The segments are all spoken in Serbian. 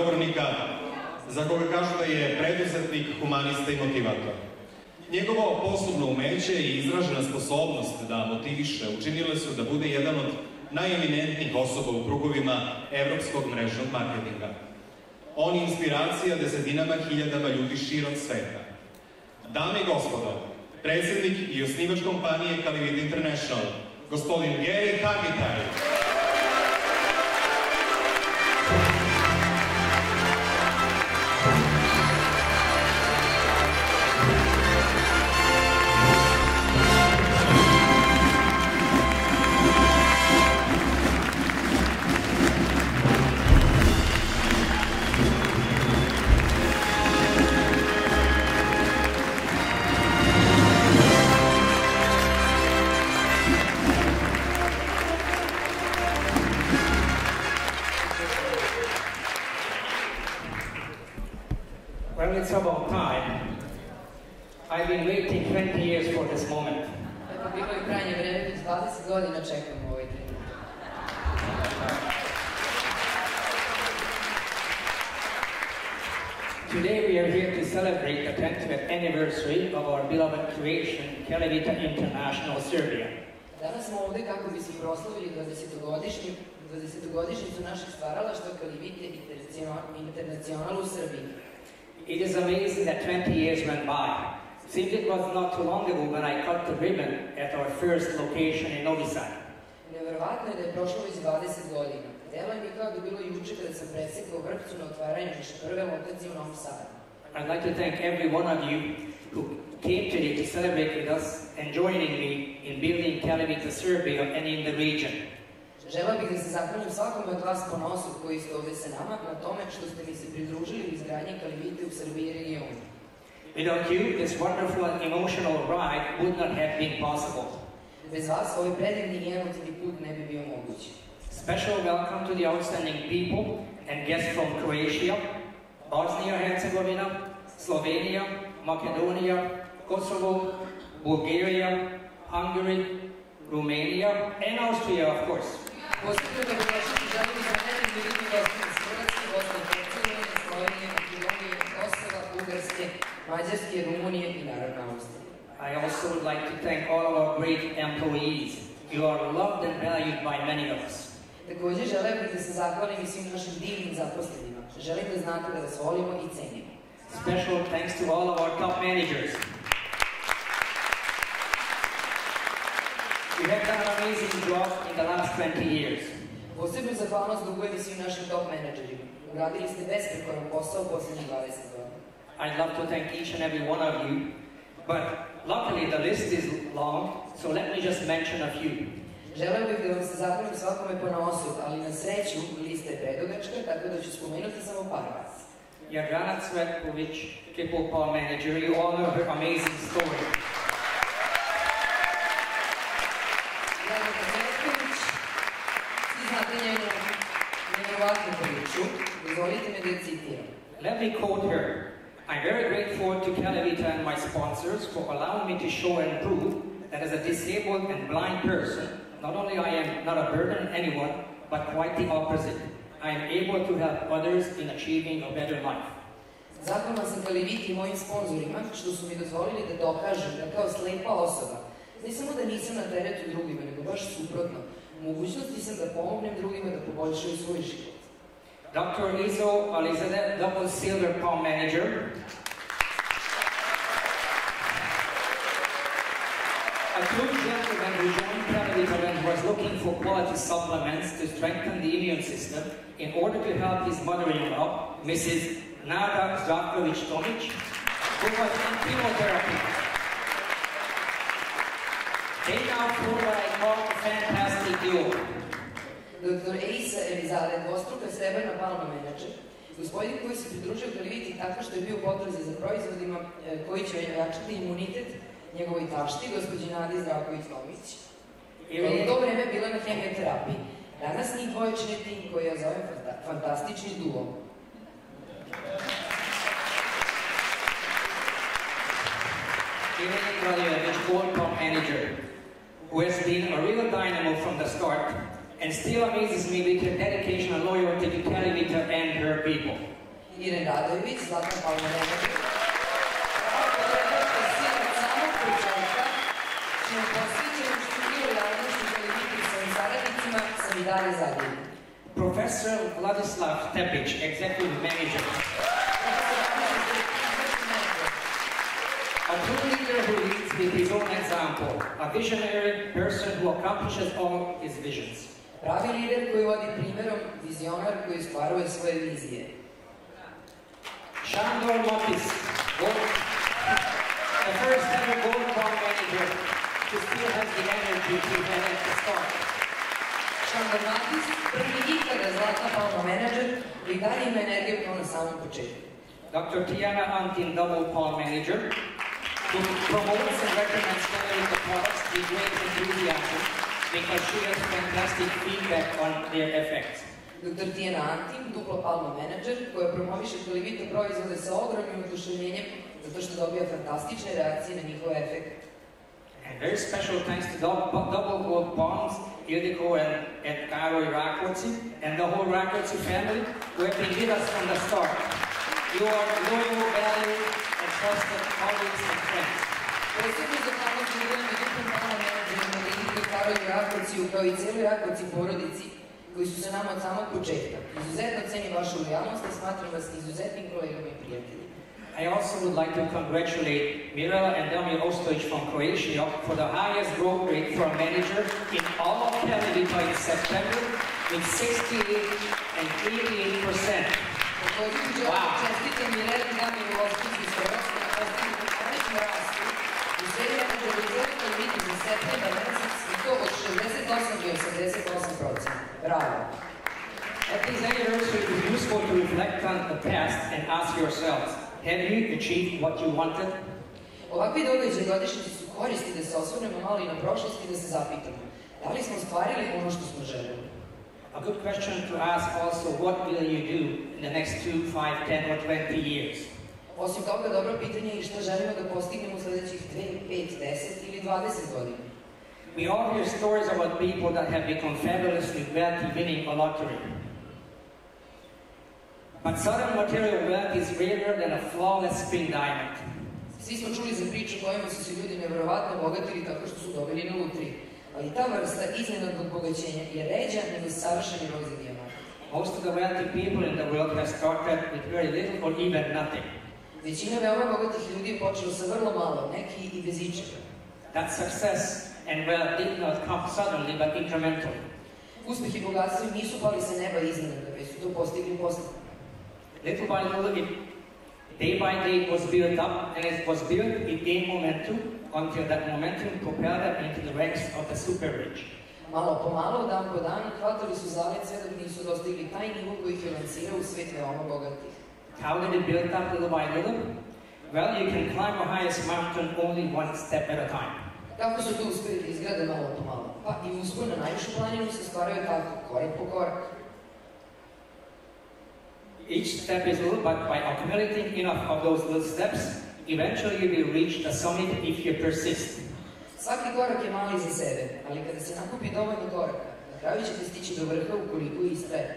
sagovornika, za koga kažu da je preduzetnik, humanista i motivator. Njegovo poslovno umeće i izražena sposobnost da motiviše učinile su da bude jedan od najeminentnijih osoba u krugovima evropskog mrežnog marketinga. On je inspiracija desetinama hiljadama ljudi širom sveta. Dame i gospodo, predsjednik i osnivač kompanije CaliVita International, gospodin Geri Hargitai. Well, it's about time. I've been waiting 20 years for this moment. Bilo je krajnje vreme, 20 godina čekamo ovaj trenutak. Today we are here to celebrate the 20th anniversary of our beloved creation, CaliVita International Srbija. Danas smo ovde kako bi se proslavili 20-godišnjicu našeg stvaralaštva CaliVita International u Srbiji. It is amazing that 20 years went by. Seems it was not too long ago when I cut the ribbon at our first location in Novi Sad. Neverovatno je da je prošlo već 20 godina. Delo je mi kao da bilo juče kada sam presekao vrpcu na otvaranju naše prve lokacije u Novom Sadu. I'd like to thank every one of you who came today to celebrate with us and joining me in building CaliVita Srbija and in the region. Želeo bih da se zahvalim svakome od vas ponosu koji ste ovde sa nama na tome što ste mi se pridružili u izgradnji CaliVite u Srbiji i regionu. Without you, this wonderful and emotional ride would not have been possible. Bez vas ovaj predivni i emotivni put ne bi bio moguć. Special welcome to the outstanding people and guests from Croatia, Bosnia and Herzegovina, Slovenia, Macedonia, Kosovo, Bulgaria, Hungary, Romania, and Austria, of course. Posebno da dobrodošli želim za predivni ljudi gostima iz Hrvatske, Bosne i Hercegovine, Slovenije, Makedonije, Kosova, Bugarske, Mađarske, Rumunije i naravno Austrije. I also would like to thank all of our great employees. You are loved and valued by many of us. Također želim bih da se zahvalim i svim našim divnim zaposlenima. Želim da znate da vas volimo i cenimo. Special thanks to all of our top managers. You have done an amazing job in the last 20 years. Posebnu zahvalnost dugujem i svim našim top menadžerima. Uradili ste besprekoran posao poslednjih 20 godina. I'd love to thank each and every one of you, but luckily the list is long, so let me just mention a few. Želeo bih da vam se zahvalim svakome ponaosob, ali na sreću lista je predugačka, tako da ću spomenuti samo par vas. Dragana Cvetković, Triple Paul Manager, you all know her amazing story. Dragana Cvetković, svi znate njenu nevjerovatnu priču, dozvolite me da je citiram. Let me quote her. I'm very grateful to CaliVita and my sponsors for allowing me to show and prove that as a disabled and blind person, not only I am not a burden on anyone, but quite the opposite. I am able to help others in achieving a better life. Zahvalan sam CaliViti i mojim sponzorima što su mi dozvolili da dokažem da kao slepa osoba, ne samo da nisam na teretu drugima, nego baš suprotno, u mogućnosti sam da pomognem drugima da poboljšaju svoj život. Dr. Izo Alizadeh, Double Silver Palm Manager. A true gentleman who joined CaliVita when he was looking for quality supplements to strengthen the immune system in order to help his mother-in-law, Mrs. Nada Zdravković-Tomić, who was in chemotherapy. They now form what I call a fantastic duo. Dr. Eisa Elizade, dvostruka srebrna palma menadžer, gospodin koji se pridružio CaliViti tako što je bio u potrazi za proizvodima koji će ojačati imunitet njegovoj tašti, gospođi Nadi Zdravković-Tomić. U to vreme bila na hemioterapiji. Danas njih dvoje čine tim koji ja zovem fantastični duo. Gold Palm Manager, who has been a real dynamo from the start and still amazes me with her dedication and loyalty to CaliVita and her people. Irene Radojević, zlatna palma menadžer, čijom posvećenošću i lojalnošću CaliVita i svojim saradnicima sam i dalje zadivljena. Professor Vladislav Tepić, Executive Manager. A true leader who leads with his own example, a visionary person who accomplishes all his visions. Pravi lider koji vodi primjerom, vizionar koji stvaruje svoje vizije. Shandor Motis, the first ever gold bond manager who still has the energy to head at the start. Shandor Motis, prvi ikada zlatna palma menadžer, koji dalje ima energiju kao na samom početku. Dr. Tiana Antin, double palm manager, who promotes and recommends CaliVita products with great enthusiasm because she has fantastic feedback on their effects. Dr. Tiana Antin, dupla palma menadžer, koja promoviše CaliVita proizvode sa ogromnim oduševljenjem zato što dobija fantastične reakcije na njihove efekte. And very special thanks to double gold bonds, Ildiko and Karo Rakoci, and the whole Rakoci family who have been with us from the start. You are loyal, valued, and trusted colleagues and friends. Posebno zahvalnost ljudima i duplim palma menadžerima Ildiko, Karo i Rakociju, kao i cijeloj Rakoci porodici, koji su se nama od samog početka. Izuzetno cenim vašu lojalnost i smatram vas izuzetnim kolegama i prijateljima. I also would like to congratulate Mirela and Damir Ostojić from Croatia for the highest growth rate for a manager in all of CaliVita in September with 68 and 88%. Također ću čestite Mirela i Damir Ostojić iz Hrvatske na postignutom najvećem rastu u seriji menadžera iz CaliVita za septembar mesec i to od 68 do 88%. Bravo! At this anniversary, it is useful to reflect on the past and ask yourselves, have you achieved what you wanted? Ovakvi događaji godišnjice su koristi da se osvrnemo malo i na prošlost i da se zapitamo. Da li smo ostvarili ono što smo želeli? A good question to ask also, what will you do in the next 2, 5, 10 or 20 years? Osim toga, dobro pitanje je i šta želimo da postignemo u sledećih 2, 5, 10 ili 20 godina. We all hear stories about people that have become fabulously wealthy winning a lottery. But sudden material wealth is rarer than a flawless spring diamond. Svi smo čuli za priču kojima su se ljudi nevjerovatno bogatili tako što su dobili na lutriji. Ali ta vrsta iznenadnog bogaćenja je ređa nego savršeni rod za dijamant. Most of the wealthy people in the world have started with very little or even nothing. Većina veoma bogatih ljudi je počela sa vrlo malo, neki i bez ičega. That success and wealth did not come suddenly but incrementally. Uspeh i bogatstvo nisu pali sa neba iznenada, već su to postigli postupno. Little by little, day by day it was built up, and it was built, it gained momentum, until that momentum propelled them into the ranks of the super rich. Malo po malo, dan po dan, hvatali su zalet sve dok nisu dostigli taj nivo koji ih je lansirao u svet veoma bogatih. How did it build up little by little? Well, you can climb the highest mountain only one step at a time. Kako su to uspeli da izgrade malo po malo? Pa i uspon na najvišu planinu se stvaraju tako, korak po korak. Each step is little, but by accumulating enough of those little steps, eventually you will reach the summit if you persist. Svaki korak je mali za sebe, ali kada se nakupi dovoljno koraka, na kraju ćete stići do vrha ukoliko istrajete.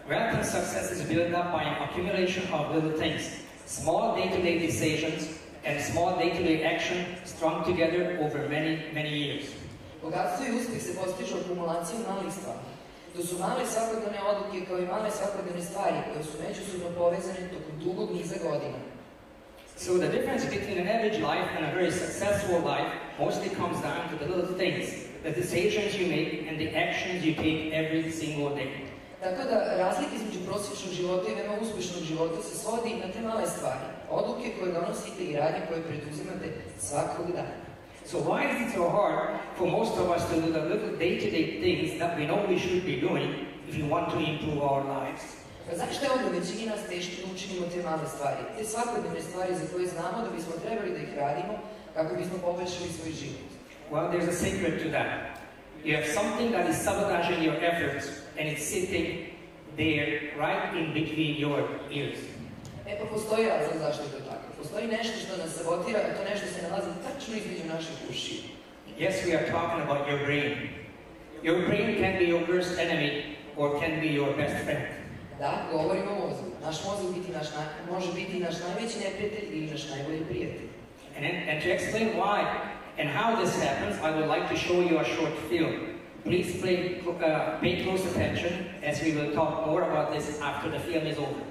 Wealth and success is built up by an accumulation of little things, small day-to-day decisions and small day-to-day action strung together over many, many years. Bogatstvo i uspeh se postižu akumulacijom malih stvari. To su male svakodnevne odluke kao i male svakodnevne stvari koje su međusobno povezane tokom dugog niza godina. So the difference between an average life and a very successful life mostly comes down to the little things, the decisions you make and the actions you take every single day. Tako da razlika između prosječnog života i veoma uspešnog života se svodi na te male stvari, odluke koje donosite i radnje koje preduzimate svakog dana. So why is it so hard for most of us to do the little day-to-day things that we know we should be doing if we want to improve our lives? Pa zašto je onda većini nas teško da učinimo te male stvari, te svakodnevne stvari za koje znamo da bismo trebali da ih radimo kako bismo poboljšali svoj život? Well, there's a secret to that. You have something that is sabotaging your efforts and it's sitting there right in between your ears. Pa postoji razlog zašto je to tako. Postoji nešto što nas sabotira, a to nešto se nalazi tačno između naših ušiju. Yes, we are talking about your brain. Your brain can be your worst enemy or can be your best friend. Da, govorimo o mozgu. Naš mozak može biti naš najveći neprijatelj ili naš najbolji prijatelj. And to explain why and how this happens, I would like to show you a short film. Please pay close attention as we will talk more about this after the film is over.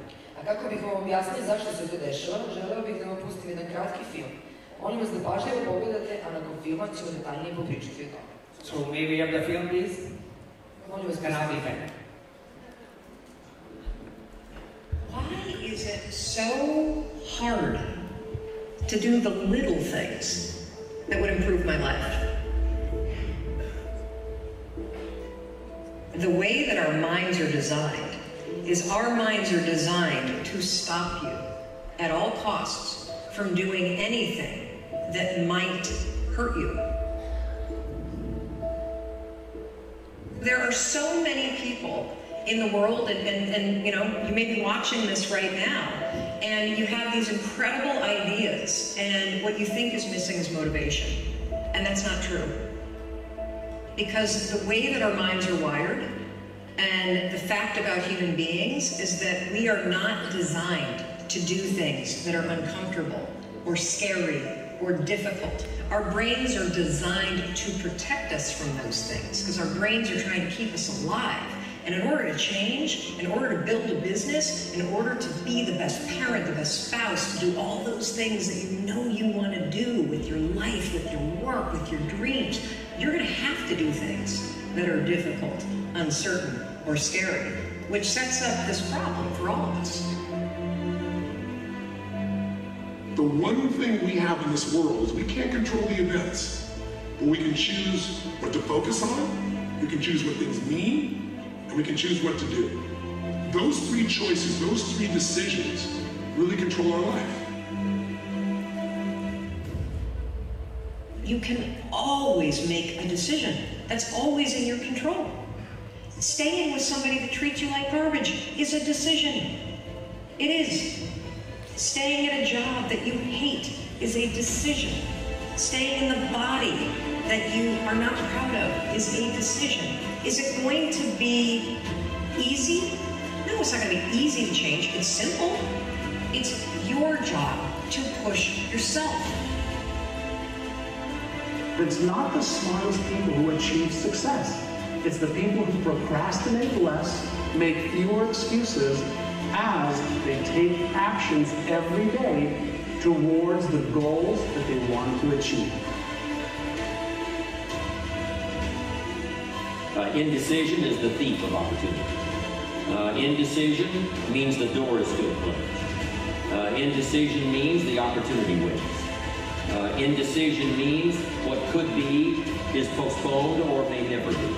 A kako bih vam objasnio zašto se to dešava, želeo bih da vam pustim jedan kratki film. Molim vas da pažljivo pogledate, a nakon filma ćemo detaljnije popričati o tome. So may we have the film, please? Molim vas, and I'll be back. Why is it so hard to do the little things that would improve my life? The way that our minds are designed is our minds are designed to stop you at all costs from doing anything that might hurt you. There are so many people in the world, and you know, you may be watching this right now, and you have these incredible ideas, and what you think is missing is motivation. And that's not true. Because the way that our minds are wired, and the fact about human beings, is that we are not designed to do things that are uncomfortable, or scary, or difficult. Our brains are designed to protect us from those things, because our brains are trying to keep us alive. And in order to change, in order to build a business, in order to be the best parent, the best spouse, to do all those things that you know you want to do with your life, with your work, with your dreams, you're going to have to do things that are difficult, uncertain, or scary, which sets up this problem for all of us. The one thing we have in this world is we can't control the events, but we can choose what to focus on, we can choose what things mean, and we can choose what to do. Those three choices, those three decisions really control our life. You can always make a decision. That's always in your control. Staying with somebody that treats you like garbage is a decision. It is. Staying at a job that you hate is a decision. Staying in the body that you are not proud of is a decision. Is it going to be easy? No, it's not going to be easy to change. It's simple. It's your job to push yourself. It's not the smartest people who achieve success. It's the people who procrastinate less, make fewer excuses, as they take actions every day towards the goals that they want to achieve. Indecision is the thief of opportunity. Indecision means the door is still closed. Indecision means the opportunity wins. Indecision means what could be is postponed or may never be.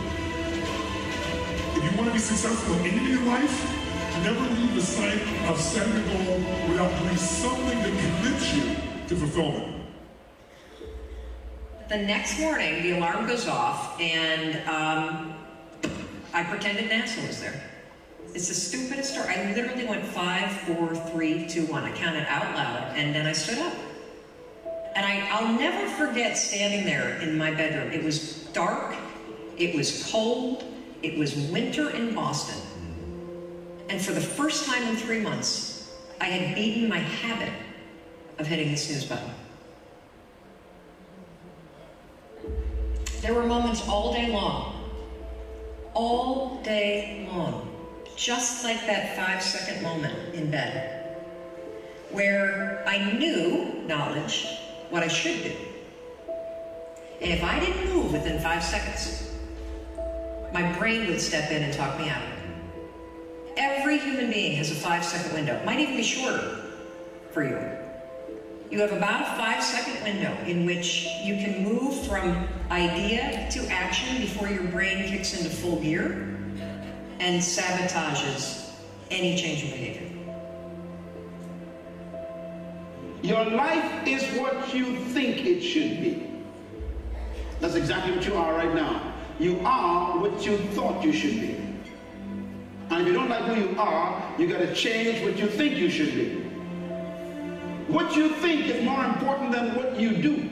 If you want to be successful in anything in life, never leave the sight of setting a goal without doing something that commits you to fulfillment. The next morning, the alarm goes off, and I pretended NASA was there. It's the stupidest story. I literally went 5, 4, 3, 2, 1. I counted out loud, and then I stood up. And I'll never forget standing there in my bedroom. It was dark, it was cold, it was winter in Boston. And for the first time in 3 months, I had beaten my habit of hitting the snooze button. There were moments all day long, just like that 5-second moment in bed, where I knew, knowledge, what I should do. And if I didn't move within 5 seconds, my brain would step in and talk me out of it. Every human being has a 5-second window. It might even be shorter for you. You have about a 5-second window in which you can move from idea to action before your brain kicks into full gear and sabotages any change in behavior. Your life is what you think it should be. That's exactly what you are right now. You are what you thought you should be. And if you don't like who you are, you got to change what you think you should be. What you think is more important than what you do.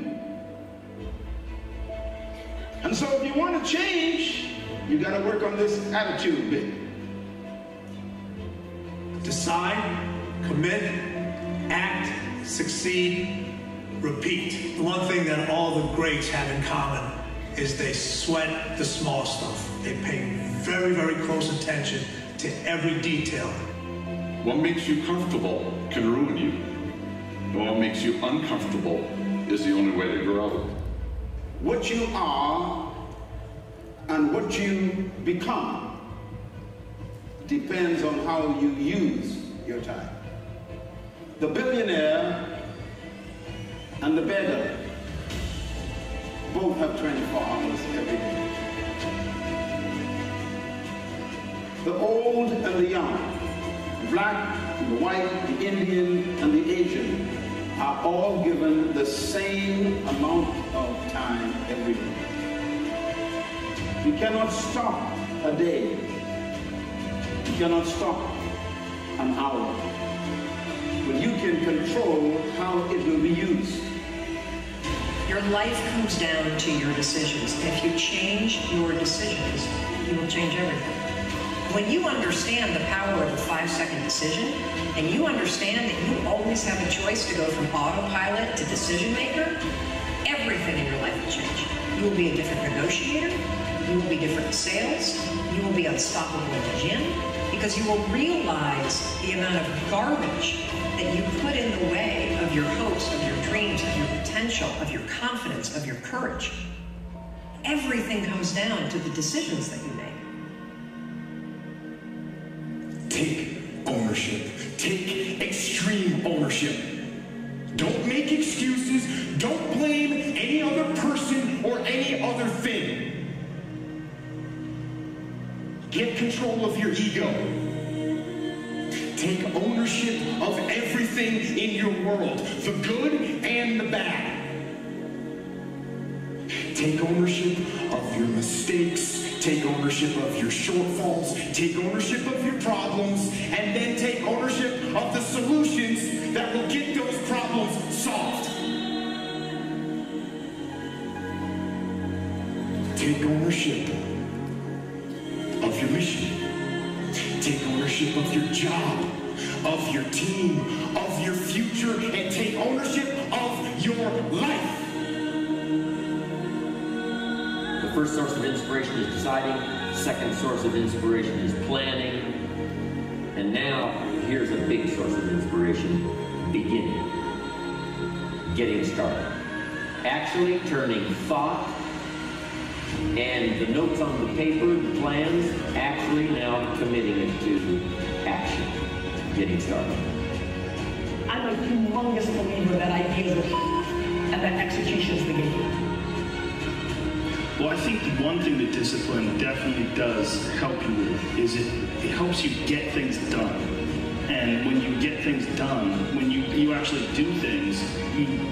And so if you want to change, You got to work on this attitude bit. Decide, commit, act, succeed, repeat. The one thing that all the greats have in common is they sweat the small stuff. They pay very, very close attention to every detail. What makes you comfortable can ruin you. And what makes you uncomfortable is the only way to grow. What you are and what you become depends on how you use your time. The billionaire and the beggar both have 24 hours every day. The old and the young, the black, the white, the Indian, and the Asian are all given the same amount of time every day. You cannot stop a day. You cannot stop an hour. But you can control how it will be used. Your life comes down to your decisions. If you change your decisions, you will change everything. When you understand the power of a 5-second decision, and you understand that you always have a choice to go from autopilot to decision maker, everything in your life will change. You will be a different negotiator, you will be different in sales, you will be unstoppable in the gym, because you will realize the amount of garbage that you put in the way of your hopes, of your dreams, of your potential, of your confidence, of your courage. Everything comes down to the decisions that you make. Take ownership. Take extreme ownership. Don't make excuses. Don't blame any other person or any other thing. Get control of your ego. Take ownership of everything in your world, the good and the bad. Take ownership of your mistakes. Take ownership of your shortfalls. Take ownership of your problems. And then take ownership of the solutions that will get those problems solved. Take ownership of your mission. Take ownership of your job, of your team, of your future, and take ownership of your life. The first source of inspiration is deciding. The second source of inspiration is planning. And now, here's a big source of inspiration, beginning. Getting started. Actually turning thought and the notes on the paper, the plans, actually now committing it to action. Getting started. I'm a humongous believer that ideas are and that execution is the game. Well, I think the one thing that discipline definitely does help you with is it helps you get things done. And when you get things done, when you actually do things,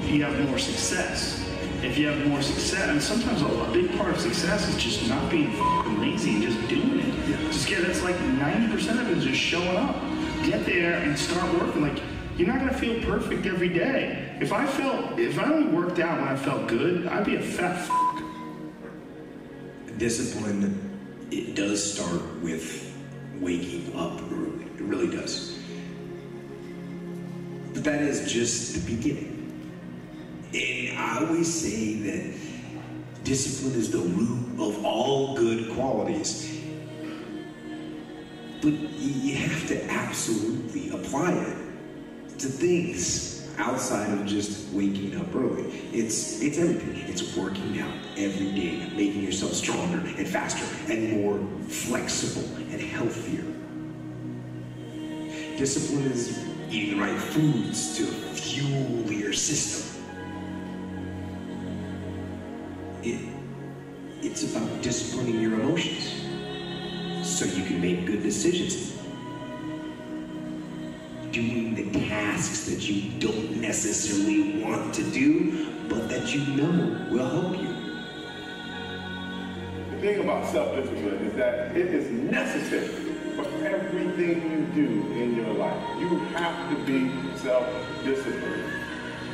you have more success. If you have more success, and sometimes a big part of success is just not being fucking lazy and just doing it. Just that's like 90% of it is just showing up. Get there and start working. Like, you're not gonna feel perfect every day. If I only worked out when I felt good, I'd be a fat fuck. Discipline, it does start with waking up early. It really does. But that is just the beginning. And I always say that discipline is the root of all good qualities. But you have to absolutely apply it to things outside of just waking up early. It's everything. It's working out every day, making yourself stronger and faster and more flexible and healthier. Discipline is eating the right foods to fuel your system. It's about disciplining your emotions so you can make good decisions. Doing the tasks that you don't necessarily want to do, but that you know will help you. The thing about self-discipline is that it is necessary for everything you do in your life. You have to be self-disciplined.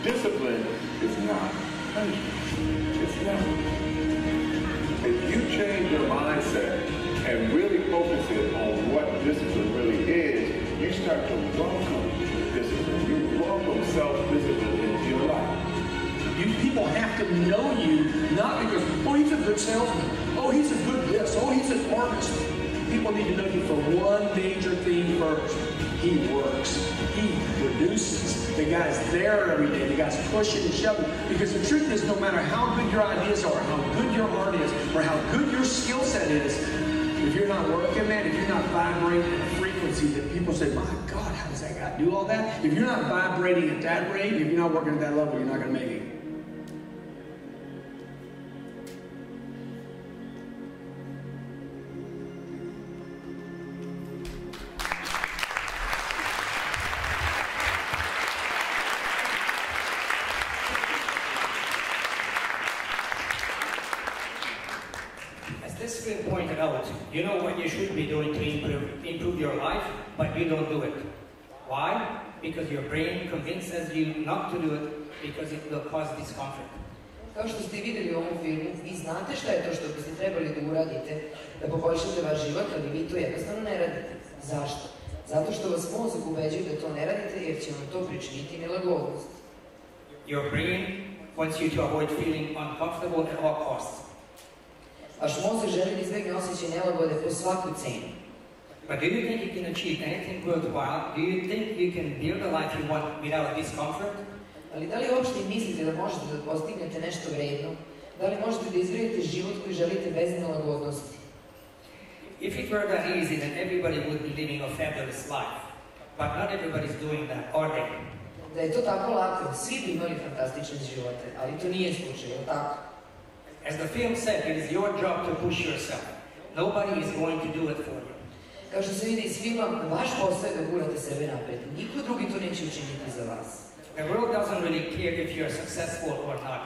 Discipline is not punishment. It's never. If you change your mindset and really focusing on what discipline really is, you start to welcome discipline. You welcome self-discipline into your life. People have to know you, not because, oh, he's a good salesman, oh, he's a good this, oh, he's an artist. People need to know you for one major thing first. He works. He produces. The guy's there every day. The guy's pushing and shoving. Because the truth is, no matter how good your ideas are, how good your art is, or how good your skill set is, if you're not working, man, if you're not vibrating at a frequency that people say, my God, how does that guy do all that? If you're not vibrating at that rate, if you're not working at that level, you're not going to make it. Pointed out, you know what you should be doing to improve your life, but you don't do it. Why? Because your brain convinces you not to do it because it will cause discomfort. Kao što ste videli u ovom filmu, vi znate šta je to što biste trebali da uradite, da poboljšate vaš život, ali vi to jednostavno ne radite. Zašto? Zato što vas mozak ubeđuje da to ne radite, jer će vam to pričiniti nelagodnost. Your brain wants you to avoid feeling uncomfortable at all costs. Vaš mozak želi da izbegne osjećaj nelagode po svaku cenu. But do you think you can achieve anything worthwhile? Do you think you can build a life you want without discomfort? Ali da li uopšte mislite da možete da postignete nešto vredno? Da li možete da izgradite život koji želite bez nelagodnosti? If it were that easy, then everybody would be living a fabulous life. But not everybody's doing that, are they? Da je to tako lako, svi bi imali fantastične živote, ali to nije slučaj, je li tako? As the film said, it is your job to push yourself. Nobody is going to do it for you. Kao što se vidi iz filma, vaš posao je da gurate sebe napred. Niko drugi to neće učiniti za vas. The world doesn't really care if you're successful or not.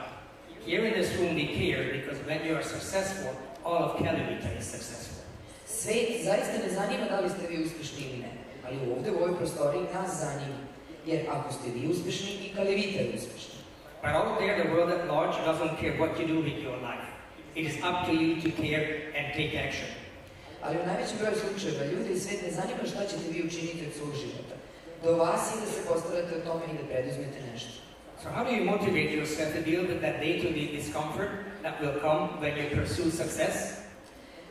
Here in this room we care because when you are successful, all of CaliVita is successful. Svet zaista ne zanima da li ste vi uspešni ili ne, ali ovde u ovoj prostoriji nas zanima. Jer ako ste vi uspešni, i CaliVita je uspešna. But out there, the world at large doesn't care what you do with your life. It is up to you to care and take action. Ali u najvećem broju slučajeva ljudi i svet ne zanima šta ćete vi učiniti od svog života. Do vas je da se postarate o tome i da preduzmete nešto. So how do you motivate yourself to deal with that day-to-day discomfort that will come when you pursue success?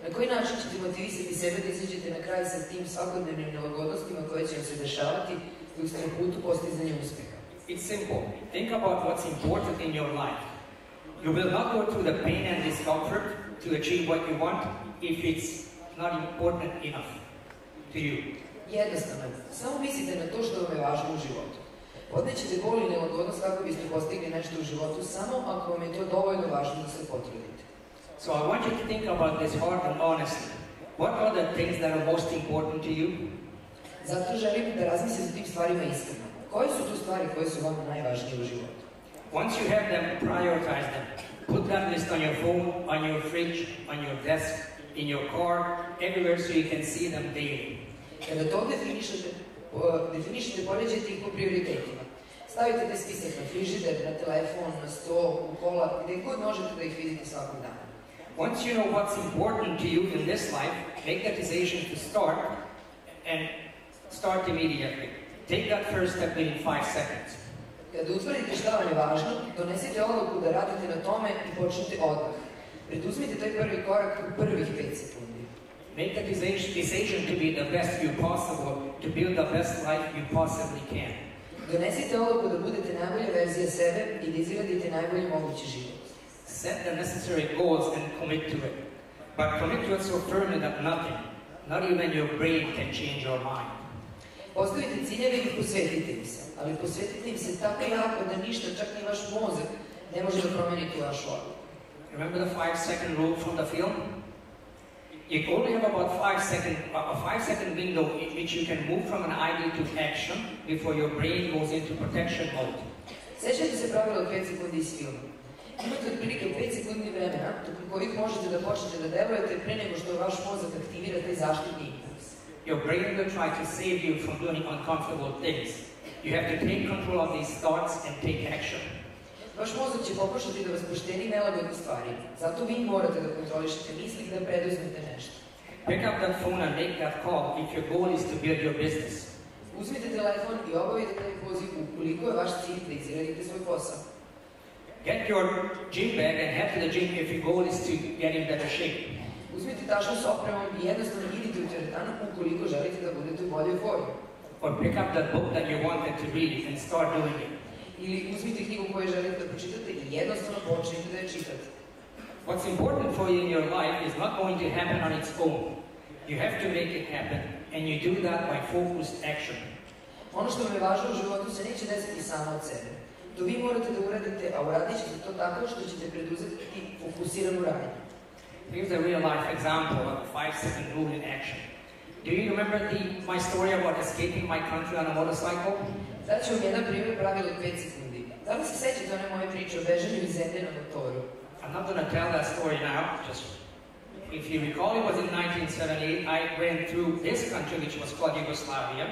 Na koji način ćete motivisati sebe da izađete na kraj sa tim svakodnevnim nelagodnostima koje će vam se dešavati dok ste na putu postizanja uspeha? It's simple. Think about what's important in your life. You will not go through the pain and discomfort to achieve what you want if it's not important enough to you. Jednostavno, samo mislite na to što vam je važno u životu. Podnećete bol i nelagodnost kako biste postigli nešto u životu samo ako vam je to dovoljno važno da se potrudite. So I want you to think about this hard and honestly. What are the things that are most important to you? Zato želim da razmislite o tim stvarima iskreno. Koje su to stvari koje su vama najvažnije u životu? Once you have them, prioritize them. Put that list on your phone, on your fridge, on your desk, in your car, everywhere so you can see them daily. Kada to definišete, poređajte ih po prioritetima. Stavite taj spisak na frižider, na telefon, na sto, u kola, gde god možete da ih vidite svakog dana. Once you know what's important to you in this life, make that decision to start and start immediately. Take that first step within 5 seconds. Kada utvrdite šta vam je važno, donesite odluku da radite na tome i počnite odmah. Preduzmite taj prvi korak u prvih 5 sekundi. Make the decision to be the best you possible, to build the best life you possibly can. Donesite odluku da budete najbolja verzija sebe i da izgradite najbolji mogući život. Set the necessary goals and commit to it. But commit to it so firmly that nothing, not even your brain, can change your mind. Postavite ciljeve i posvetite im se, ali posvetite im se tako jako da ništa, čak ni vaš mozak, ne može da promeni tu vašu odluku. Remember the 5-second rule from the film? You only have about a 5-second window in which you can move from an idea to action before your brain goes into protection mode. Sećate se pravila od 5 sekundi iz filma. Imate otprilike 5 sekundi vremena, tokom kojih možete da počnete da delujete pre nego što vaš mozak aktivira taj zaštitni impuls. Your brain will try to save you from doing uncomfortable things. You have to take control of these thoughts and take action. Vaš mozak će pokušati da vas pošteni nelagodne stvari. Zato vi morate da kontrolišete misli i da preduzmete nešto. Pick up that phone and make that call if your goal is to build your business. Uzmite telefon i obavite taj poziv ukoliko je vaš cilj da izgradite svoj posao. Get your gym bag and head to the gym if your goal is to get in better shape. Uzmite tašnu s opremom i jednostavno idite u teretanu ukoliko želite da budete u boljoj formi. Or pick up that book that you wanted to read and start doing it. Ili uzmite knjigu koju želite da pročitate i jednostavno počnite da je čitate. What's important for you in your life is not going to happen on its own. You have to make it happen, and you do that by focused action. Ono što vam je važno u životu se neće desiti samo od sebe. To vi morate da uradite, a uradit ćete to tako što ćete preduzeti fokusiranu radnju. Here's a real life example of the 5-second rule in action. Do you remember my story about escaping my country on a motorcycle? Dat ću vam jedan primjer pravila od 5 sekundi. Da li se sećate one moje priče o bežanju iz zemlje na motoru? I'm not going to tell that story now. Just, if you recall, it was in 1978. I went through this country, which was called Yugoslavia.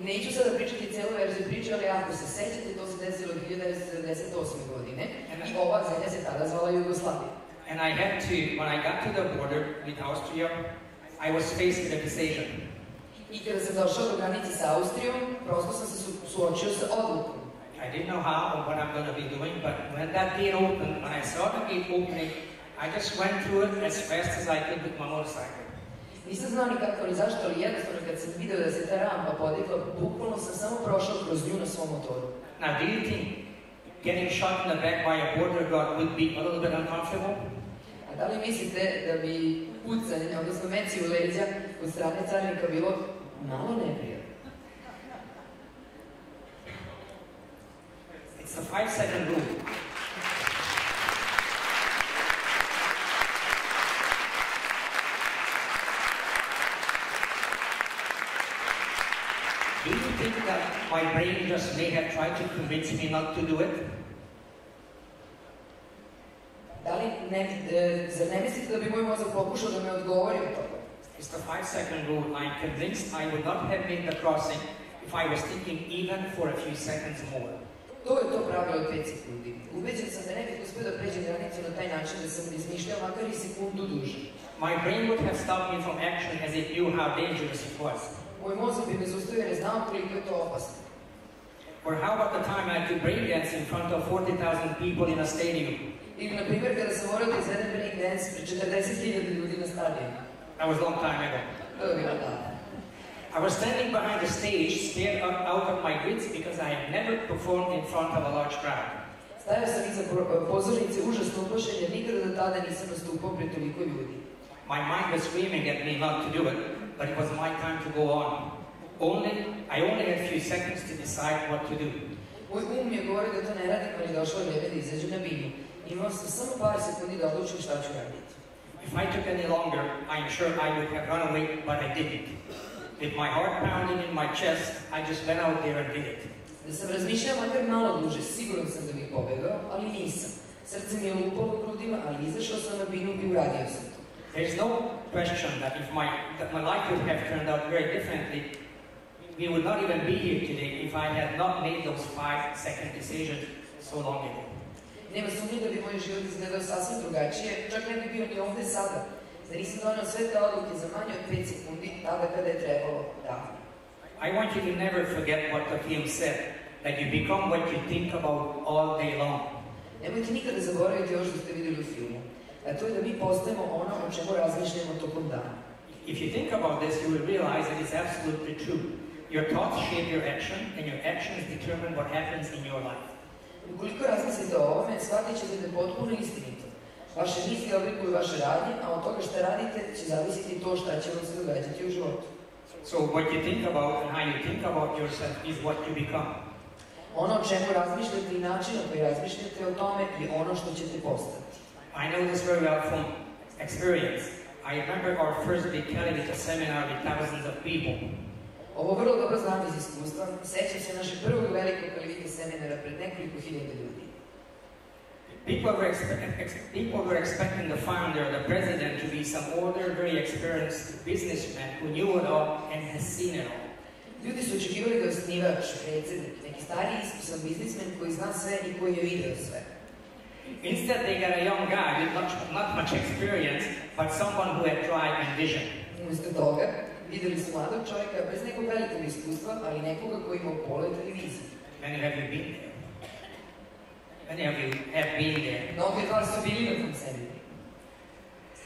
Neću sada pričati cijelu verziju priče, ali ako se sećate, to se desilo 1978. godine. I ova zemlja se tada zvala Jugoslavija. And I had to, when I got to the border with Austria, I was faced with a decision. I kada sam došao do granice sa Austrijom, prosto sam se suočio sa odlukom. I didn't know how or what I'm going to be doing, but when that gate opened, when I saw the gate opening, I just went through it as fast as I could with my motorcycle. Nisam znao ni kako ni zašto, ali jednostavno kad sam video da se ta rampa podigla, bukvalno sam samo prošao kroz nju na svom motoru. Now, do you think getting shot in the back by a border guard would be a little bit uncomfortable? A da li mislite da bi pucanje, odnosno meci u leđa od strane carinika bilo malo neprijatno? It's the 5-second rule. Do you think that my brain just may have tried to convince me not to do it? Da li zar ne mislite da bi moj mozak pokušao da me odgovori o toga? It's the 5-second rule. I'm convinced I would not have made the crossing if I was thinking even for a few seconds more. To je to pravilo od 5 sekundi. Ubeđen sam da ne bih uspio da pređem granicu na taj način da sam razmišljao makar i sekundu duže. My brain would have stopped me from action as it knew how dangerous it was. Moj mozak bi me zaustavio jer je znao koliko je to opasno. Or how about the time I had to break dance in front of 40,000 people in a stadium? Ili, na primjer, kada sam morao da izvedem break dance pred 40.000 ljudi na stadionu. That was a long time ago. To je bilo da. I was standing behind the stage, scared out of my wits because I had never performed in front of a large crowd. Stajao sam iza pozornice užasno uplašen jer nikada do tada nisam nastupao pred toliko ljudi. My mind was screaming at me not to do it, but it was my time to go on. I only had a few seconds to decide what to do. Moj mi je govorio da to ne radim, ali došlo je vreme da izađem na binu. Imao sam samo par sekundi da odlučim šta ću raditi. If I took any longer, I'm sure I would have run away, but I didn't. With my heart pounding in my chest, I just went out there and did it. Da sam razmišljao makar malo duže, siguran sam da bih pobegao, ali nisam. Srce mi je lupalo u grudima, ali izašao sam na binu i uradio sam to. There's no question that if my life would have turned out very differently, we would not even be here today if I had not made those 5-second decisions so long ago. Nema sumnje da bi moj život izgledao sasvim drugačije, čak ne bi bio ni ovde sada. Da nisam donao sve te odluke za manje od 5 sekundi, tada kada je trebalo davno. I want you to never forget what the film said, that you become what you think about all day long. Nemojte nikada zaboraviti ovo što ste videli u filmu. A to je da mi postajemo ono o čemu razmišljamo tokom dana. If you think about this, you will realize that it's absolutely true. Your thoughts shape your action, and your actions determine what happens in your life. Ukoliko razmislite o ovome, shvatit ćete da je potpuno istinito. Vaše misli oblikuju vaše radnje, a od toga što radite će zavisiti to šta će vam se događati u životu. So what you think about and how you think about yourself is what you become. Ono o čemu razmišljate i način na koji razmišljate o tome je ono što ćete postati. I know this very well from experience. I remember our first big CaliVita seminar with thousands of people. Ovo vrlo dobro znam iz iskustva. Sećam se našeg prvog velikog CaliVita seminara pred nekoliko hiljada ljudi. People were expecting the founder, the president, to be some older, very experienced businessman who knew it all and has seen it all. Ljudi su očekivali da je osnivač, predsednik, neki stariji iskusan biznismen koji zna sve i koji je video sve. Instead, they got a young guy with not much experience, but someone who had drive and vision. Umesto toga, videli su mladog čovjeka bez nekog velikog iskustva, ali nekoga koji ima pogled i viziju. Many of you been there. Many of you have been there. Mnogi od vas su bili na tom sebi.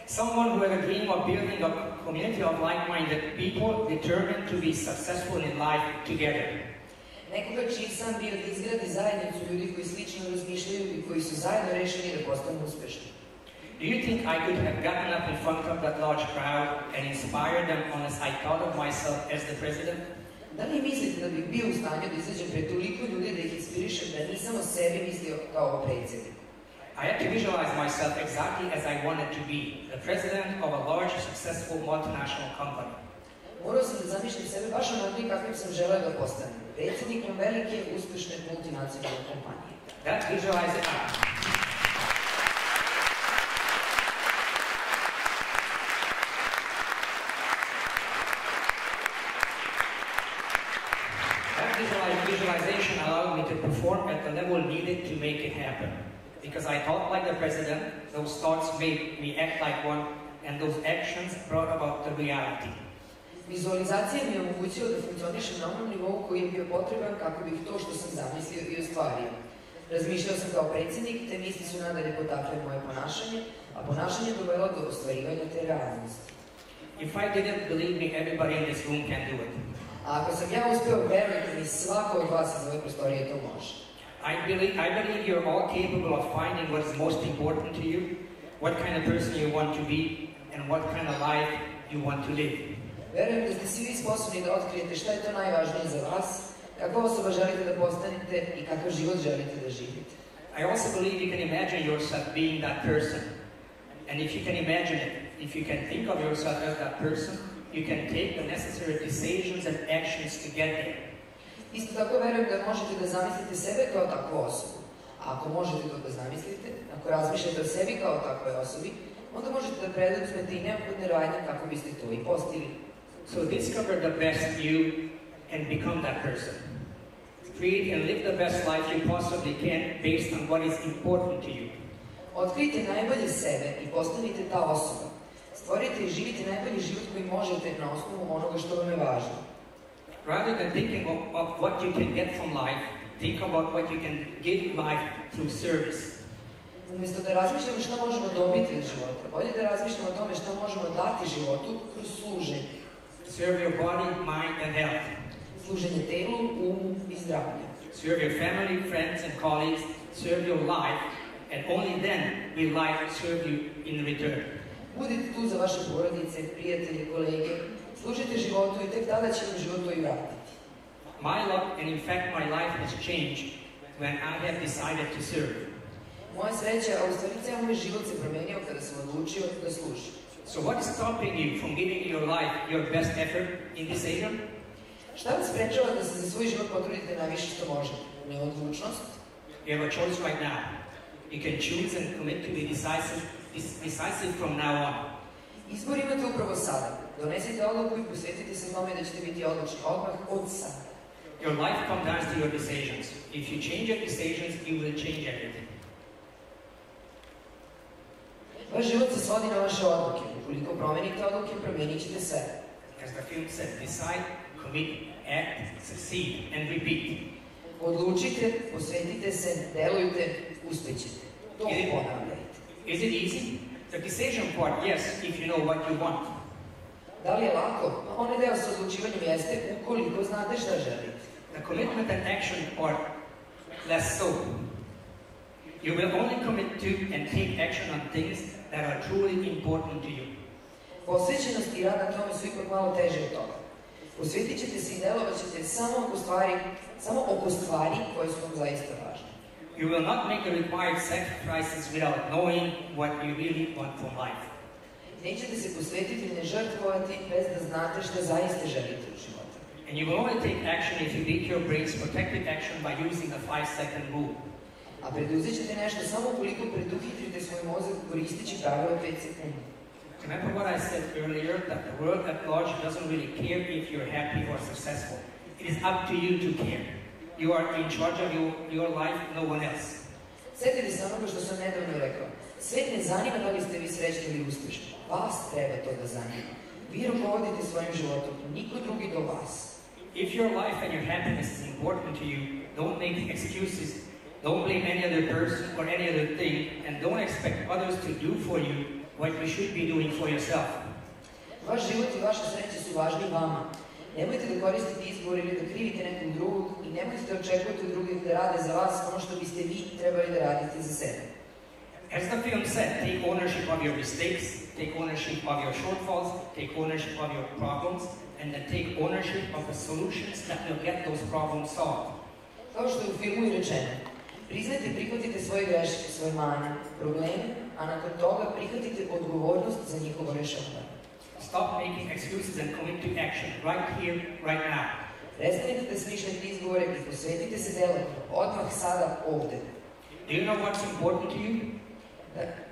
Someone who had a dream of building a community of like-minded people determined to be successful in life together. Nekoga čiji san bio da izgradi zajednicu ljudi koji slično razmišljaju i koji su zajedno rešeni da postanu uspešni. Do you think I could have gotten up in front of that large crowd and inspired them unless I thought of myself as the president? Da li mislite da bih bio u stanju da izađem pred toliko ljudi da ih inspirišem da nisam o sebi mislio kao predsjednik? I had to visualize myself exactly as I wanted to be, the president of a large, successful multinational company. Morao sam da zamišljam sebe baš onako kakvim sam želeo da postanem, predsjednikom velike, uspešne multinacionalne kompanije. That visualization. Visualization allowed me to perform at the level needed to make it happen. Because I thought like the president, those thoughts made me act like one, and those actions brought about the reality. Vizualizacija mi je omogućila da funkcionišem na onom nivou koji je bio potreban kako bih to što sam zamislio i ostvario. Razmišljao sam kao predsjednik, te misli su nadalje potakle moje ponašanje, a ponašanje dovelo do ostvarivanja te realnosti. If I didn't believe me, everybody in this room can do it. A ako sam ja uspeo, verujte mi, svako od vas iz ove prostorije to može. I believe you're all capable of finding what is most important to you, what kind of person you want to be, and what kind of life you want to live. Verujem da ste svi sposobni da otkrijete šta je to najvažnije za vas, kakva osoba želite da postanete i kakav život želite da živite. I also believe you can imagine yourself being that person. And if you can imagine it, if you can think of yourself as that person, you can take the necessary decisions and actions to get there. Isto tako verujem da možete da zamislite sebe kao takvu osobu. A ako možete to da zamislite, ako razmišljate o sebi kao takvoj osobi, onda možete da preduzmete i neophodne radnje kako biste to i postigli. So discover the best you and become that person. Create and live the best life you possibly can based on what is important to you. Otkrijte najbolje sebe i postanite ta osoba. Stvorite i živite najbolji život koji možete na osnovu onoga što vam je važno. Rather than thinking of what you can get from life, think about what you can give life through service. Umjesto da razmišljamo šta možemo dobiti od života, bolje da razmišljamo o tome šta možemo dati životu kroz služenje. Serve your body, mind and health. Služenje telu, umu i zdravlju. Serve your family, friends and colleagues. Serve your life, and only then will life serve you in return. Budite tu za vaše porodice, prijatelje, kolege. Služite životu i tek tada će vam život to i vratiti. My luck, and in fact my life has changed when I have decided to serve. Moja sreća, a u stvari ceo moj život se promenio kada sam odlučio da služim. So what is stopping you from giving your life your best effort in this area? Šta vas sprečava da se za svoj život potrudite najviše što možete? Neodlučnost? You have a choice right now. You can choose and commit to be decisive from now on. Izbor imate upravo sada. Donesite odluku i posvetite se tome da ćete biti odlučni odmah od sada. Your life comes down to your decisions. If you change your decisions, you will change everything. Vaš život se svodi na vaše odluke. Ukoliko promenite odluke, promenit ćete sve. As the film said, decide, commit, act, succeed, and repeat. Odlučite, posvetite se, delujte, uspećete. To ponavljajte. Is it easy? The decision part, yes, if you know what you want. Da li je lako? Onaj deo sa odlučivanjem jeste ukoliko znate šta želite. The commitment and action part, less so. You will only commit to and take action on things that are truly important to you. Posvećenost i rad na tome su ipak malo teže od toga. Posvetit ćete se i delovat ćete samo oko stvari koje su vam zaista važne. You will not make the required sacrifices without knowing what you really want from life. Nećete se posvetiti ne žrtvovati bez da znate šta zaista želite u životu. And you will only take action if you beat your brain's protective action by using the 5-second rule. A preduzet ćete nešto samo ukoliko preduhitrite svoj mozak koristeći pravilo 5 sekundi. Remember what I said earlier, that the world at large doesn't really care if you're happy or successful. It is up to you to care. You are in charge of your life, no one else. Sjetite se onoga što sam nedavno rekao. Svet ne zanima da li ste vi srećni ili uspješni. Vas treba to da zanima. Vi rukovodite svojim životom, niko drugi do vas. If your life and your happiness is important to you, don't make excuses. Don't blame any other person or any other thing, and don't expect others to do for you what you should be doing for yourself. Vaš život i vaša sreća su važni vama. Nemojte da koristite izgovor ili da krivite nekog drugog i nemojte da očekujete od drugih da rade za vas ono što biste vi trebali da radite za sebe. As the film said, take ownership of your mistakes, take ownership of your shortfalls, take ownership of your problems, and then take ownership of the solutions that will get those problems solved. Kao što je u filmu i rečeno, priznajte i prihvatite svoje greške, svoje mane, probleme, a nakon toga prihvatite odgovornost za njihovo rešavanje. Stop making excuses and commit to action right here, right now. Prestanite da smišljate izgovore i posvetite se delovanju, odmah sada, ovde. Do you know what's important to you?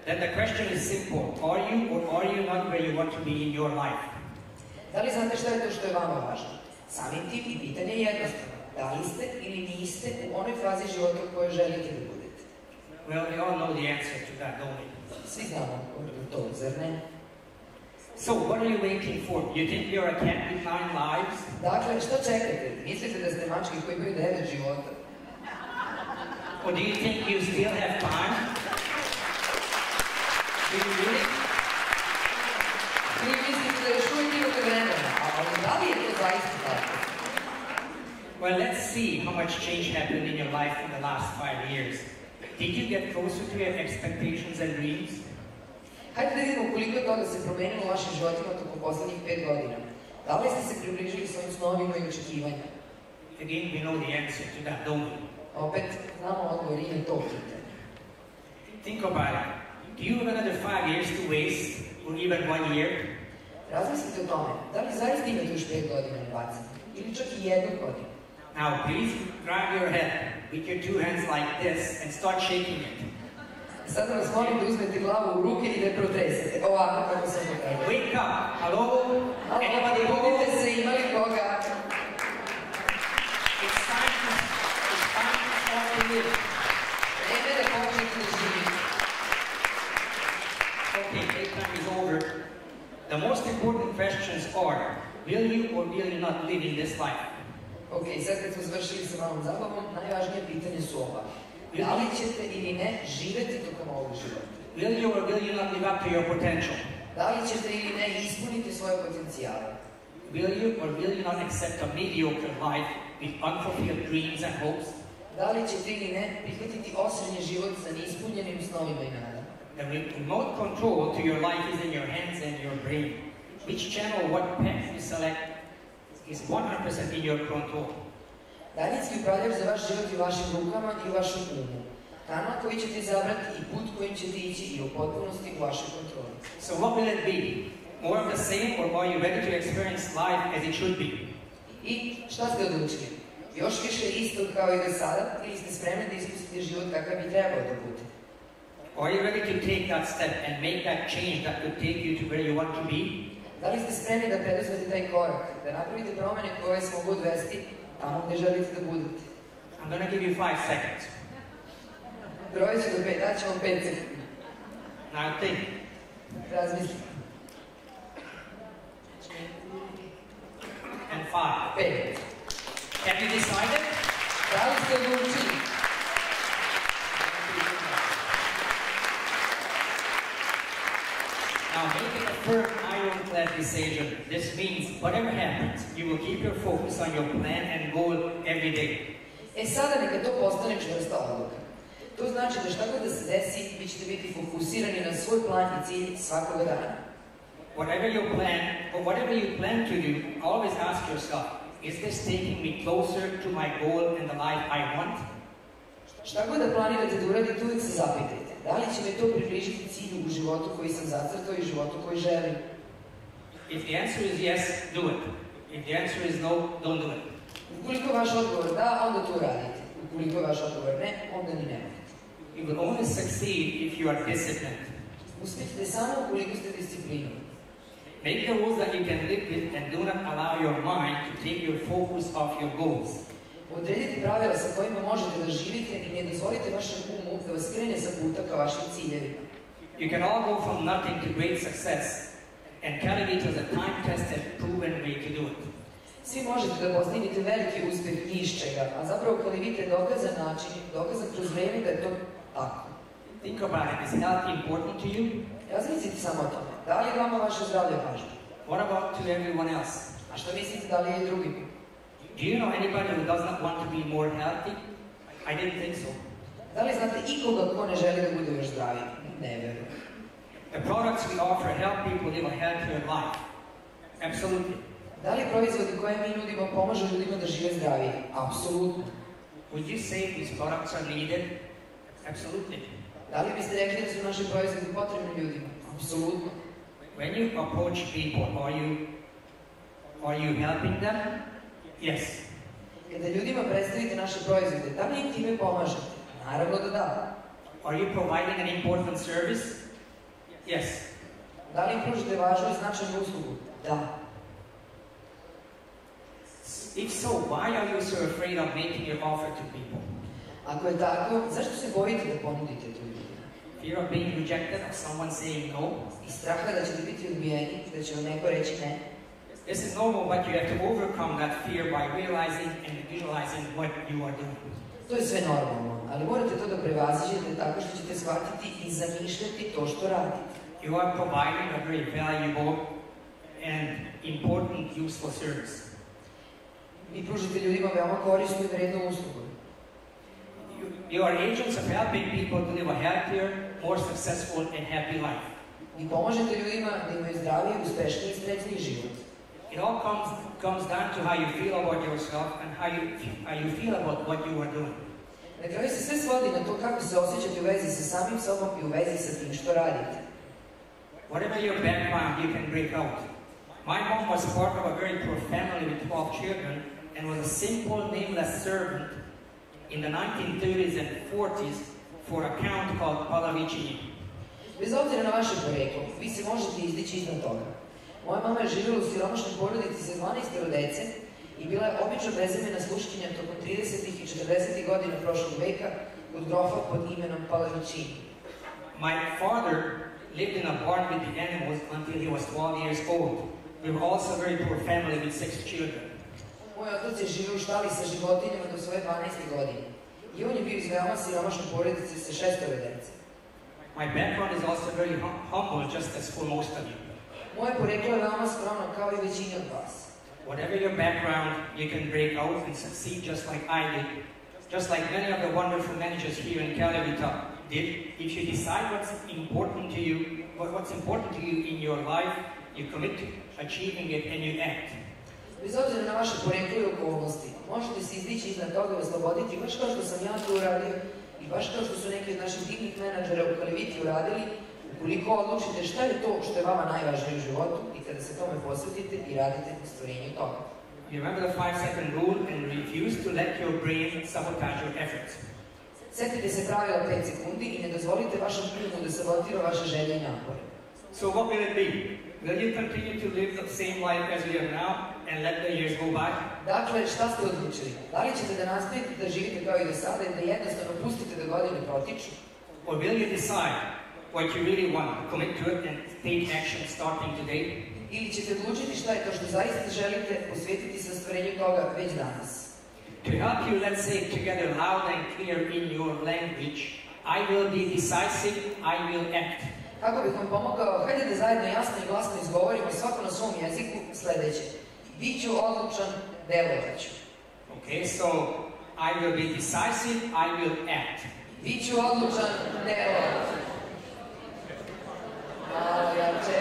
Then the question is simple. Are you or are you not where you want to be in your life? Da li znate šta je to što je vama važno? Samim tim i pitanje je jednostavno. Da li ste ili niste u onoj fazi života u kojoj želite da budete? Well, we all know the answer to that, don't we? Svi znamo to, zar ne? So, what are you waiting for? You think you're a cat with 9 lives? Dakle, što čekate? Mislite da ste mački koji imaju 9 života? Or do you think you still have time? Do you really? Ili mislite da još uvijek imate vremena? Ali da li je to zaista tako? Well, let's see how much change happened in your life in the last 5 years. Did you get closer to your expectations and dreams? Hajde da vidimo koliko je toga se promenilo u vašim životima tokom poslednjih 5 godina. Da li ste se približili svojim snovima i očekivanjima? Again, we know the answer to that, don't we? Opet, znamo odgovor i na to pitanje. Think about it. Do you have another 5 years to waste, or even 1 year? Razmislite o tome, da li zaista imate još 5 godina na bacanje, ili čak i 1 godinu? Now, please grab your head with your 2 hands like this and start shaking it. Sada vas molim da uzmete glavu u ruke i da je protresete, ovako kako sam pokazala. Wake up! Hello? Anybody home? Budite se, ima li koga? It's time to start to live. Vreme da počnete da živite. Okay, playtime is over. The most important questions are, will you or will you not live in this life? Ok, sad kad smo završili sa malom zabavom, najvažnije pitanje su ova. Da li ćete ili ne živeti tokom ovog života? Will you or will you not live up to your potential? Da li ćete ili ne ispuniti svoje potencijale? Will you or will you not accept a mediocre life with unfulfilled dreams and hopes? Da li ćete ili ne prihvatiti osrednji život sa neispunjenim snovima i nadama? The remote control to your life is in your hands and your brain. Which channel, what path you select is 100% in your control. Daljinski upravljač za vaš život i u vašim rukama i u vašem umu. Kanal koji ćete izabrati i put kojim ćete ići i u potpunosti u vašoj kontroli. So what will it be? More of the same, or are you ready to experience life as it should be? I šta ste odlučili? Još više isto kao i do sada ili ste spremni da iskusite život kakav bi trebao da bude? Are you ready to take that step and make that change that could take you to where you want to be? Da li ste spremni da preduzmete taj korak, da napravite promene koje se mogu odvesti tamo gde želite da budete? I'm going to give you 5 seconds. Broj ću do 5, daću vam 5 sekundi. Now think. Razmislite. And 5. 5. Have you decided? Da li ste odlučili? Now make it a firm, ironclad decision. This means whatever happens, you will keep your focus on your plan and goal every day. Sada neka to postane čvrsta odluka. To znači da šta god da se desi, vi ćete biti fokusirani na svoj plan i cilj svakoga dana. Whatever you plan to do, always ask yourself, is this taking me closer to my goal and the life I want? Šta god da planirate da uradite, uvijek se zapitajte. Da li će me to približiti cilju u životu koji sam zacrtao i životu koji želim? If the answer is yes, do it. If the answer is no, don't do it. Ukoliko vaš odgovor da, onda to radite. Ukoliko vaš odgovor ne, onda ni ne radite. You will only succeed if you are disciplined. Uspijete samo ukoliko ste disciplinovani. Make the rules that you can live with and do not allow your mind to take your focus off your goals. Odredite pravila sa kojima možete da živite i ne dozvolite vašem umu da vas skrene sa puta ka vašim ciljevima. You can all go from nothing to great success, and CaliVita is a time-tested, proven way to do it. Svi možete da postignete veliki uspeh ni iz čega, a zapravo CaliVita je dokazan način, dokazan kroz vreme da je to tako. Think about it. Is health important to you? Razmislite samo o tome. Da li je vama vaše zdravlje važno? What about to everyone else? A što mislite da li je i drugim? Do you know anybody who does not want to be more healthy? I didn't think so. Da li znate ikoga ko ne želi da bude još zdraviji? Ne verujem. The products we offer help people live a healthier life. Absolutely. Da li proizvodi koje mi nudimo pomažu ljudima da žive zdravije? Apsolutno. Would you say these products are needed? Absolutely. Da li biste rekli da su naši proizvodi potrebni ljudima? Apsolutno. When you approach people, are you helping them? Yes. Kada ljudima predstavite naše proizvode, da li im time pomažete? Naravno da da. Are you providing an important service? Yes. Da li im pružite važnu i značajnu uslugu? Da. If so, why are you so afraid of making your offer to people? Ako je tako, zašto se bojite da ponudite to ljudima? Fear of being rejected, of someone saying no? I straha da ćete biti odbijeni, da će vam neko reći ne? This is normal, but you have to overcome that fear by realizing and visualizing what you are doing. To je sve normalno, ali morate to da prevaziđete tako što ćete shvatiti i zamišljati to što radite. You are providing a very valuable and important, useful service. Vi pružite ljudima veoma korisnu i vrednu uslugu. You are agents of helping people to live a healthier, more successful and happy life. Vi pomažete ljudima da imaju zdraviji, uspešniji i srećniji život. It all comes down to how you feel about yourself and how you feel about what you are doing. Na kraju se sve svodi na to kako se osjećate u vezi sa samim sobom i u vezi sa tim što radite. Whatever your background, you can break out. My mom was part of a very poor family with 12 children and was a simple, nameless servant in the 1930s and 40s for a count called Palavicini. Bez obzira na vaše poreklo, vi se možete izdići iznad toga. Moja mama je živjela u siromašnoj porodici sa 12 dece i bila je obično bezimena sluškinja tokom 30. i 40. godina prošlog veka kod grofa pod imenom Palavicini. My father lived in a barn with the animals until he was 12 years old. We were also a very poor family with 6 children. Moj otac je živio u štali sa životinjama do svoje 12. godine. I on je bio iz veoma siromašne porodice sa 6 dece. My background is also very humble, just as for most of you. Moje poreklo je veoma skromno, kao i većina od vas. Whatever your background, you can break out and succeed just like I did. Just like many of the wonderful managers here in CaliVita did. If you decide what's important to you in your life, you commit to achieving it and you act. Bez obzira na vaše poreklo i okolnosti, možete se izdići iznad toga i osloboditi, baš kao što sam ja to uradio i baš kao što su neki od naših divnih menadžera u CaliViti uradili, ukoliko odlučite šta je to što je vama najvažnije u životu i kada se tome posvetite i radite na stvorenju toga. You remember the 5-second rule and refuse to let your brain sabotage your efforts. Setite se pravila 5 sekundi i ne dozvolite vašem umu da sabotira vaše želje i napore. So what will it be? Will you continue to live the same life as you are now and let the years go by? Dakle, šta ste odlučili? Da li ćete da nastavite da živite kao i do sada i da jednostavno pustite da godine protiču? Or will you decide what you really want, commit to it and take action starting today? Ili ćete odlučiti šta je to što zaista želite, posvetiti se ostvarenju toga već danas? To help you, let's say together loud and clear in your language, I will be decisive, I will act. Kako bih vam pomogao, hajde da zajedno jasno i glasno izgovorimo svako na svom jeziku sledeće. Biću odlučan, delovaću. Okay, so I will be decisive, I will act. Biću odlučan, delovaću. Malo jače.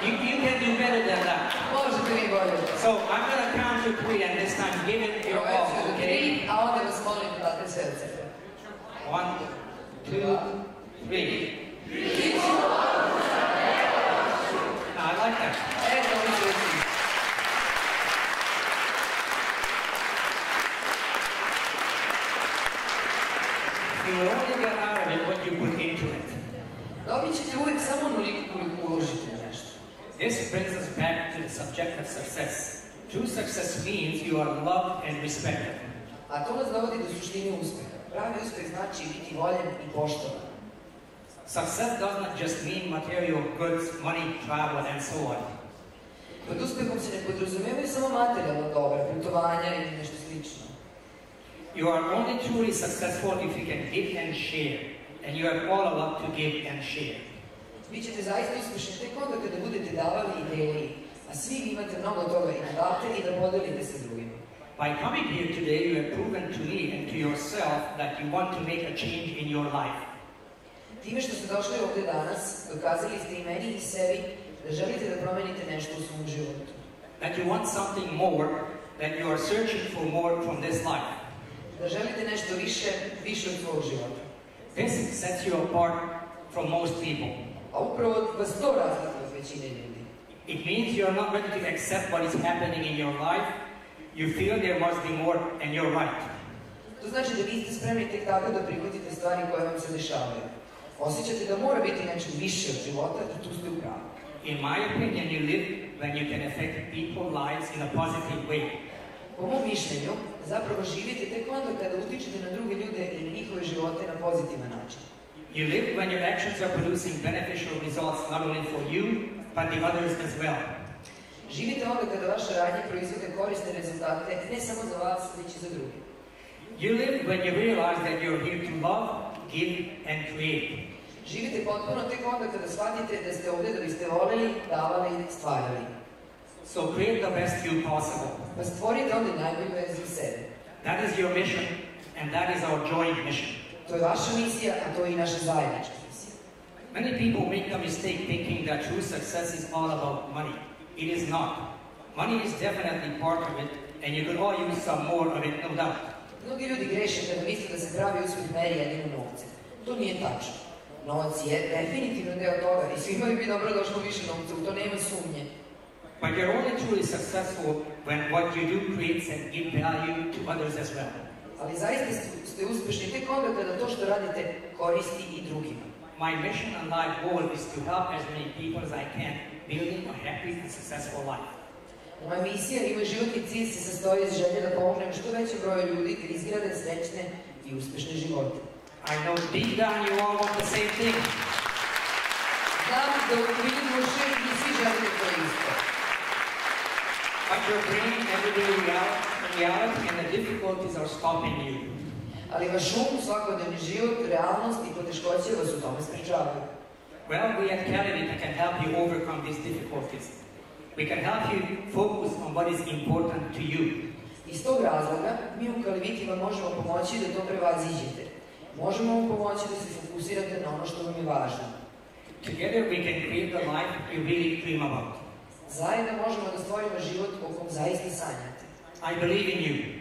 You can do better than that. Možete vi bolje. So I'm going to count to 3 and this time give it your all, okay? A onda vas molim da date sve od sebe. 1, 2, 3. I like that. Eto, mi se reći. You will only get out of it what you put into it. Dobit ćete uvijek samo onoliko koliko uložite u nešto. This brings us back to the subject of success. True success means you are loved and respected. A to nas dovodi do suštine uspeha. Pravi uspeh znači biti voljen i poštovan. Success does not just mean material goods, money, travel, and so on. Pod uspehom se ne podrazumevaju samo materijalna dobra, putovanja ili nešto slično. You are only truly successful if you can give and share, and you have all a lot to give and share. Vi ćete zaista uspešni tek onda kada budete davali i delili, a svi imate mnogo toga i da date i da podelite sa drugima. By coming here today, you have proven to me and to yourself that you want to make a change in your life. Time što ste došli ovde danas, dokazali ste i meni i sebi da želite da promenite nešto u svom životu. That you want something more, that you are searching for more from this life. Da želite nešto više od svog života. This sets you apart from most people. A upravo vas to razlikuje od većine ljudi. It means you are not ready to accept what is happening in your life. You feel there must be more, and you're right. To znači da niste spremni tek tako da prihvatite stvari koje vam se dešavaju. Osjećate da mora biti nešto više od života i tu ste u pravu. In my opinion, you live when you can affect people's lives in a positive way. Po mom mišljenju, zapravo živite tek onda kada utičete na druge ljude i na njihove živote na pozitivan način. You live when your actions are producing beneficial results not only for you, but the others as well. Živite onda kada vaše radnje proizvode korisne rezultate ne samo za vas, već i za druge. You live when you realize that you're here to love, give, and create. Živite potpuno tek onda kada shvatite da ste ovde da biste voleli, davali i stvarali. So create the best you possible. Pa stvorite onda najbolju verziju sebe. That is your mission, and that is our joint mission. To je vaša misija, a to je i naša zajednička misija. Many people make the mistake thinking that true success is all about money. It is not. Money is definitely part of it, and you could all use some more of it, no doubt. Mnogi ljudi greše kada misle da se pravi uspeh meri jedino novce. To nije tačno. Novac je definitivno deo toga i svima bi dobro došlo više novca, u to nema sumnje. But you're only truly successful when what you do creates and gives value to others as well. Ali zaista ste uspešni tek onda kada to što radite koristi i drugima. My mission and life goal is to help as many people as I can building a happy and successful life. Moja misija i moj životni cilj se sastoji iz želje da pomognem što većem broju ljudi da izgrade srećne i uspešne živote. I know deep down you all want the same thing. Znam da u dubini duše i svi želite to isto. But your brain, everyday reality and the difficulties are stopping you. Ali vaš um, svakodnevni život, realnost i poteškoće vas u tome sprečavaju. Well, we at CaliVita can help you overcome these difficulties. We can help you focus on what is important to you. Iz tog razloga, mi u CaliViti vam možemo pomoći da to prevaziđete. Možemo vam pomoći da se fokusirate na ono što vam je važno. Together we can create the life you really dream about. Zajedno možemo da stvorimo život o kom zaista sanjate. I believe in you.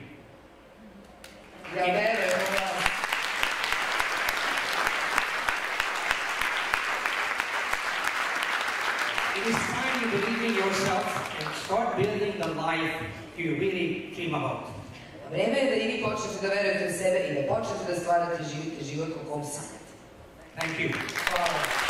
Ja verujem u vas. It is time you believe in yourself and start building the life you really dream about. Vreme je da i vi počnete da verujete u sebe i da počnete da stvarate i živite život o kom sanjate. Thank you. Hvala.